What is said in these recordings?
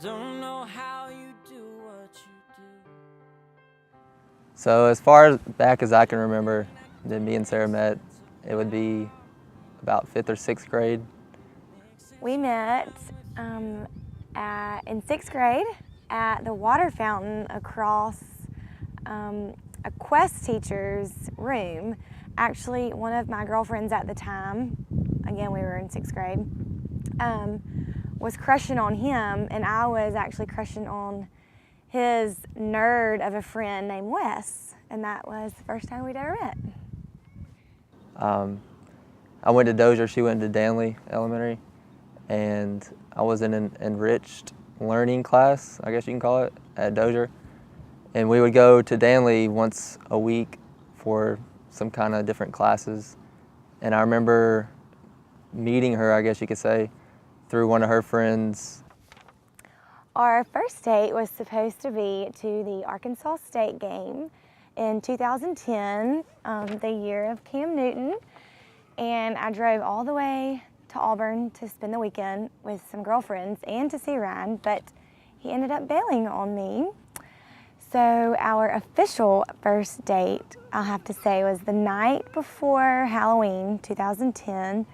don't know how you do what you do. So as far back as I can remember, then me and Sarah met, it would be about 5th or 6th grade. We met in 6th grade at the water fountain across a Quest teacher's room. Actually, one of my girlfriends at the time, again we were in 6th grade, was crushing on him, and I was actually crushing on his nerd of a friend named Wes, and that was the first time we'd ever met. I went to Dozier, she went to Danley Elementary, and I was in an enriched learning class, I guess you can call it, at Dozier. And we would go to Danley once a week for some kind of different classes. And I remember meeting her, I guess you could say, through one of her friends. Our first date was supposed to be to the Arkansas State game in 2010, the year of Cam Newton. And I drove all the way to Auburn to spend the weekend with some girlfriends and to see Ryan, but he ended up bailing on me. So our official first date, I'll have to say, was the night before Halloween 2010.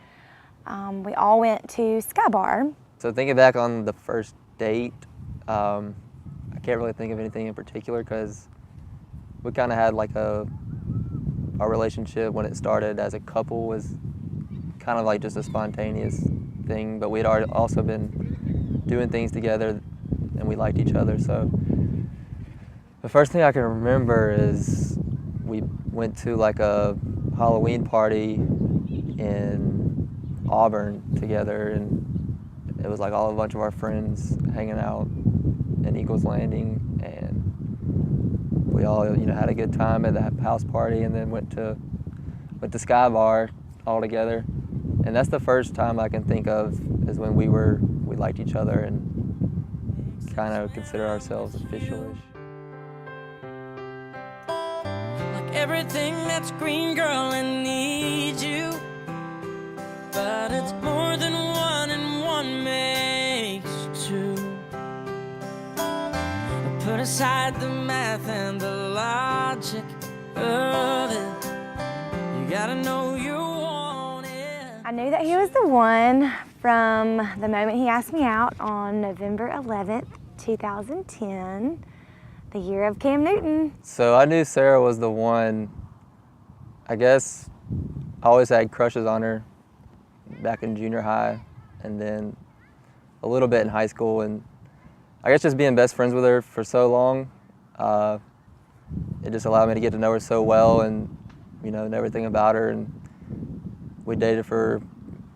We all went to Sky Bar. So thinking back on the first date, I can't really think of anything in particular because we kind of had like our relationship when it started as a couple was kind of like just a spontaneous thing, but we'd already also been doing things together and we liked each other. So the first thing I can remember is we went to like a Halloween party in Auburn together, and it was like a bunch of our friends hanging out in Eagles Landing, and we all had a good time at that house party, and then went to Sky Bar all together. And that's the first time I can think of is when we liked each other and kind of consider ourselves official-ish. Like everything that's green, girl, I need you. But it's more than one and one makes two. Put aside the math and the logic of it. You gotta know you want it. I knew that he was the one from the moment he asked me out on November 11th, 2010, the year of Cam Newton. So I knew Sarah was the one. I guess I always had crushes on her back in junior high, and then a little bit in high school, and I guess just being best friends with her for so long, it just allowed me to get to know her so well and know everything about her. And we dated for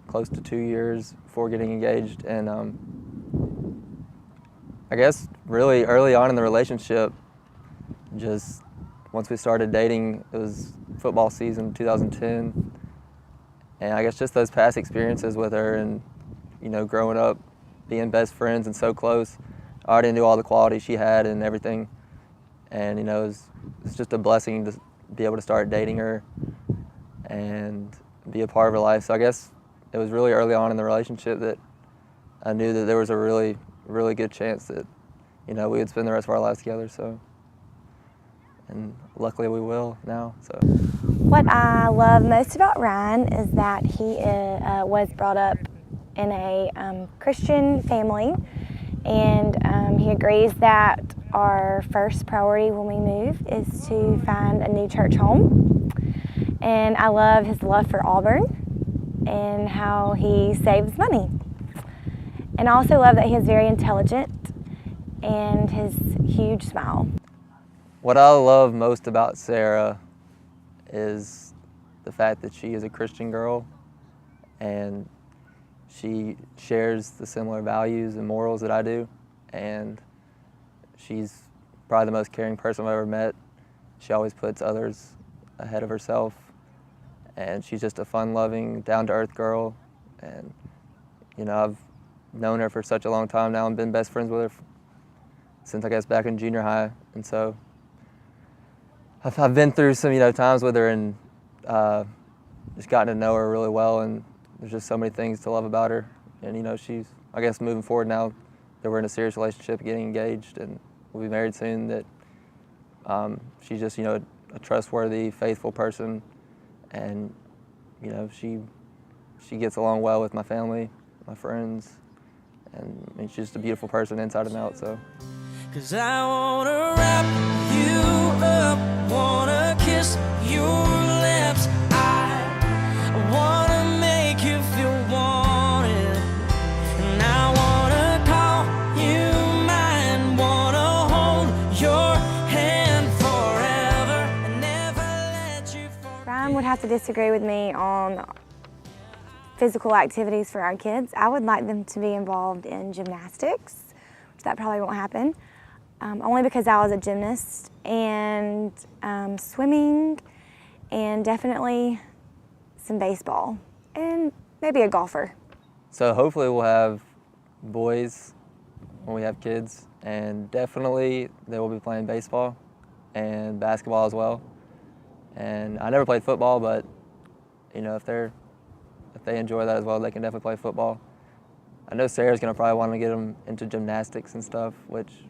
close to 2 years before getting engaged, and I guess really early on in the relationship, just once we started dating, it was football season 2010, and I guess just those past experiences with her and growing up being best friends and so close, I already knew all the qualities she had and everything, and it's just a blessing to be able to start dating her and be a part of her life. So I guess it was really early on in the relationship that I knew that there was a really, really good chance that we would spend the rest of our lives together. So, and luckily we will now. So What I love most about Ryan is that he was brought up in a Christian family, and he agrees that our first priority when we move is to find a new church home. And I love his love for Auburn and how he saves money. And I also love that he is very intelligent and his huge smile. what I love most about Sarah is the fact that she is a Christian girl and she shares the similar values and morals that I do, and she's probably the most caring person I've ever met. She always puts others ahead of herself, and she's just a fun-loving, down-to-earth girl. And I've known her for such a long time now and been best friends with her since I guess back in junior high. And so I've been through some times with her and just gotten to know her really well, and there's just so many things to love about her. And she's, I guess moving forward now, that we're in a serious relationship, getting engaged, and we'll be married soon. That she's just, you know, a trustworthy, faithful person, and you know, she gets along well with my family, my friends, and I mean, she's just a beautiful person inside and out. So. 'Cause I wanna wrap you up, wanna kiss your lips. I wanna make you feel wanted, and I wanna call you mine, wanna hold your hand forever and never let you forget. Ryan would have to disagree with me on physical activities for our kids. I would like them to be involved in gymnastics, which that probably won't happen. Only because I was a gymnast, and swimming, and definitely some baseball, and maybe a golfer. So hopefully we'll have boys when we have kids, and definitely they will be playing baseball and basketball as well. And I never played football, but you know, if they enjoy that as well, they can definitely play football. I know Sarah's gonna probably want to get them into gymnastics and stuff, which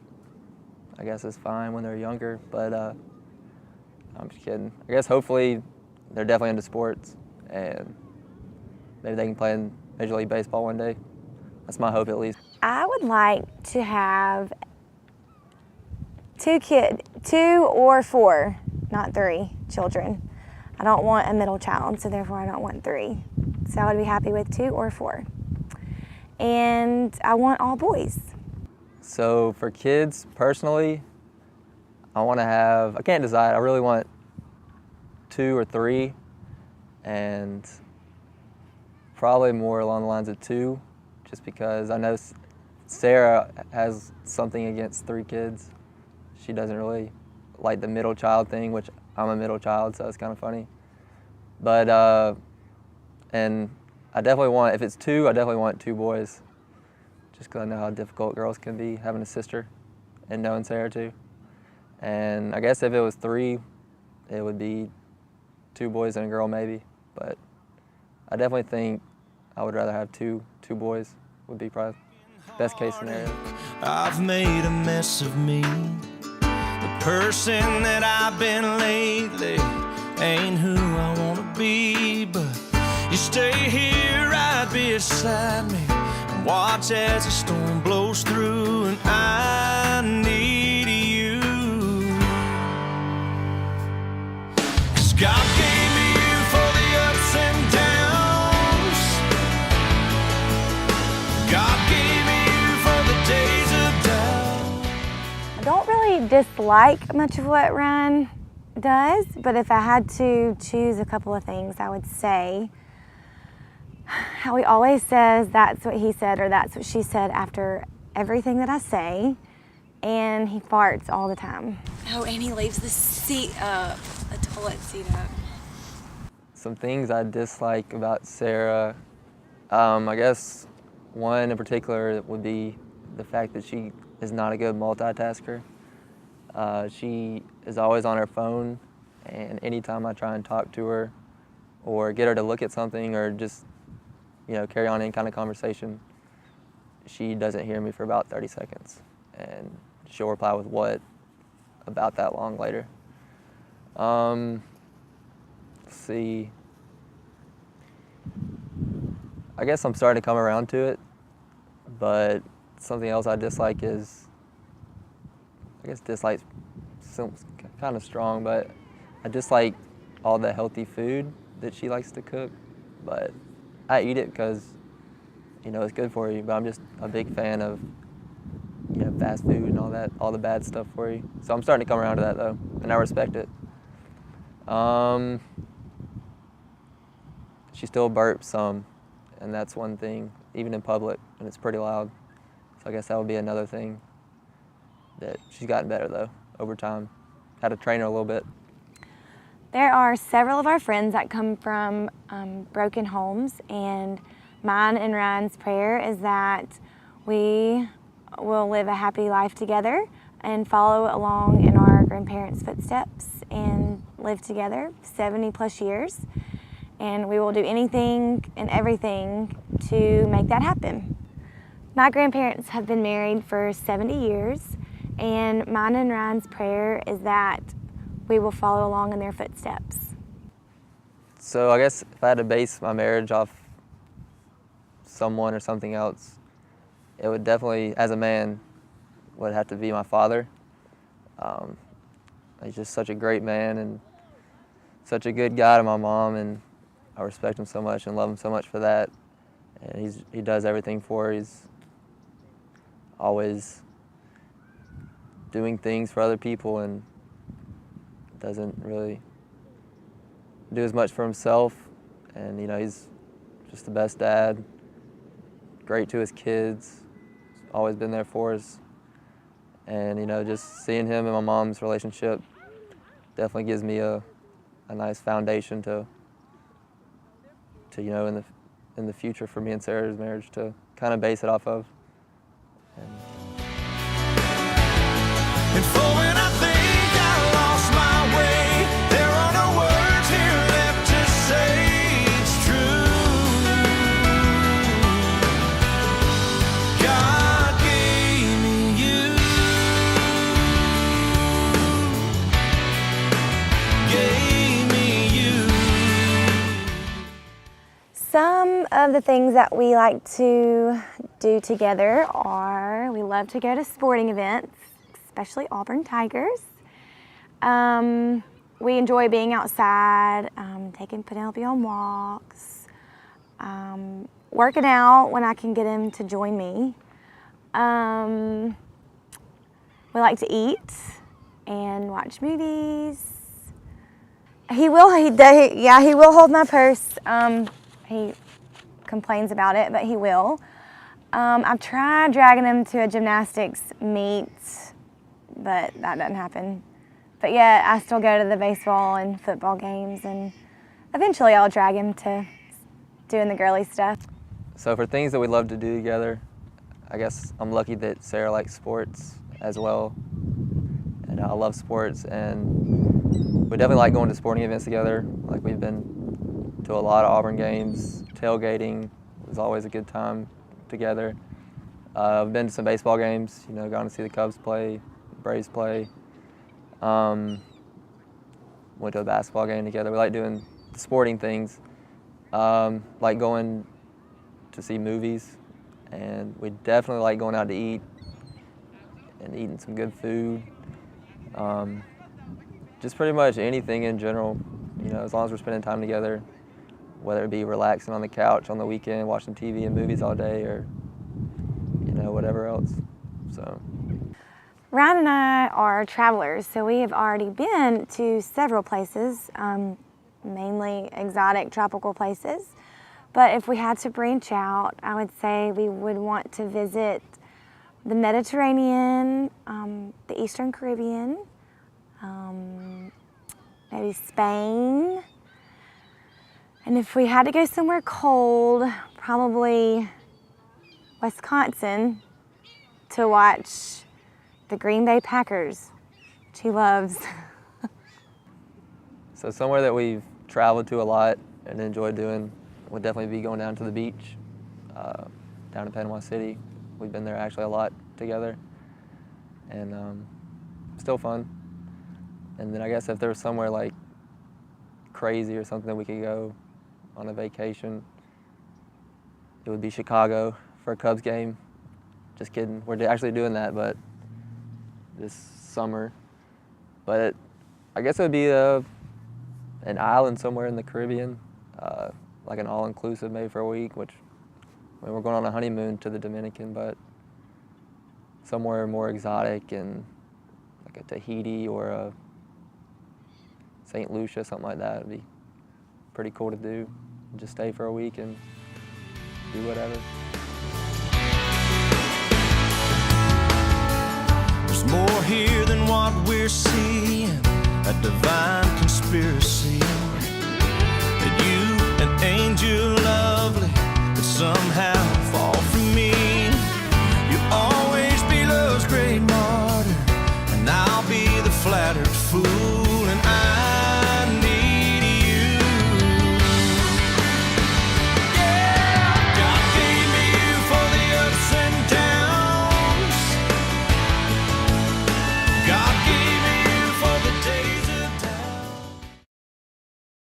I guess is fine when they're younger, but I'm just kidding. I guess hopefully they're definitely into sports, and maybe they can play in Major League Baseball one day. That's my hope, at least. I would like to have two or four, not 3 children. I don't want a middle child, so therefore I don't want 3. So I would be happy with 2 or 4. And I want all boys. So for kids, personally, I want to have, I can't decide, I really want 2 or 3, and probably more along the lines of 2, just because I know Sarah has something against 3 kids. She doesn't really like the middle child thing, which I'm a middle child, so it's kind of funny. But, and I definitely want, if it's 2, I definitely want 2 boys. Just because I know how difficult girls can be, having a sister and knowing Sarah too. And I guess if it was 3, it would be 2 boys and a girl maybe. But I definitely think I would rather have two boys, would be probably best case scenario. I've made a mess of me. The person that I've been lately ain't who I wanna be, but you stay here right beside me. Watch as the storm blows through, and I need you. 'Cause God gave me you for the ups and downs. God gave me you for the days of doubt. I don't really dislike much of what Ryan does, but if I had to choose a couple of things, I would say how he always says that's what he said or that's what she said after everything that I say, and he farts all the time. Oh, and he leaves the seat up, the toilet seat up. Some things I dislike about Sarah, I guess one in particular would be the fact that she is not a good multitasker. She is always on her phone, and anytime I try and talk to her or get her to look at something or just, you know, carry on any kind of conversation, she doesn't hear me for about 30 seconds, and she'll reply with what about that long later. Let's see. I guess I'm starting to come around to it, but something else I dislike is, I guess dislike's kind of strong, but I dislike all the healthy food that she likes to cook, but I eat it because, you know, it's good for you, but I'm just a big fan of, you know, fast food and all that, all the bad stuff for you. So I'm starting to come around to that though, and I respect it. She still burps some, and that's one thing, even in public, and it's pretty loud. So I guess that would be another thing that she's gotten better though, over time. Had to train her a little bit. There are several of our friends that come from broken homes, and mine and Ryan's prayer is that we will live a happy life together and follow along in our grandparents' footsteps and live together 70 plus years. And we will do anything and everything to make that happen. My grandparents have been married for 70 years, and mine and Ryan's prayer is that we will follow along in their footsteps. So I guess if I had to base my marriage off someone or something else, it would definitely, as a man, would have to be my father. He's just such a great man and such a good guy to my mom, and I respect him so much and love him so much for that. And he does everything for her. He's always doing things for other people and doesn't really do as much for himself. And he's just the best dad, great to his kids, always been there for us. And just seeing him and my mom's relationship definitely gives me a nice foundation to in the future for me and Sarah's marriage to kind of base it off of. And for when I think I lost my way, there are no words here left to say it's true. God gave me you. Gave me you. Some of the things that we like to do together are we love to go to sporting events, especially Auburn Tigers. We enjoy being outside, taking Penelope on walks, working out when I can get him to join me. We like to eat and watch movies. He will hold my purse. He complains about it, but he will. I've tried dragging him to a gymnastics meet, but that doesn't happen. But yeah, I still go to the baseball and football games, and eventually I'll drag him to doing the girly stuff. So for things that we love to do together, I guess I'm lucky that Sarah likes sports as well, and I love sports, and we definitely like going to sporting events together. Like we've been to a lot of Auburn games. Tailgating was always a good time together. I've been to some baseball games, gone to see the Cubs play, Braves play. Went to a basketball game together. We like doing the sporting things. Like going to see movies, and we definitely like going out to eat and eating some good food. Just pretty much anything in general, as long as we're spending time together, whether it be relaxing on the couch on the weekend, watching TV and movies all day, or whatever else. So Ryan and I are travelers, so we have already been to several places, mainly exotic tropical places. But if we had to branch out, I would say we would want to visit the Mediterranean, the Eastern Caribbean, maybe Spain. And if we had to go somewhere cold, probably Wisconsin to watch the Green Bay Packers, which he loves. So somewhere that we've traveled to a lot and enjoyed doing would definitely be going down to the beach, down in Panama City. We've been there actually a lot together, and still fun. And then I guess if there was somewhere like crazy or something that we could go on a vacation, it would be Chicago for a Cubs game. Just kidding, we're actually doing that, but this summer. But I guess it would be an island somewhere in the Caribbean, like an all-inclusive maybe for a week, which we're going on a honeymoon to the Dominican, but somewhere more exotic and like a Tahiti or a St. Lucia, something like that would be pretty cool to do. Just stay for a week and do whatever. There's more here than what we're seeing, a divine conspiracy. That you, an angel lovely, could somehow fall from me. You'll always be love's great martyr, and I'll be the flattered fool.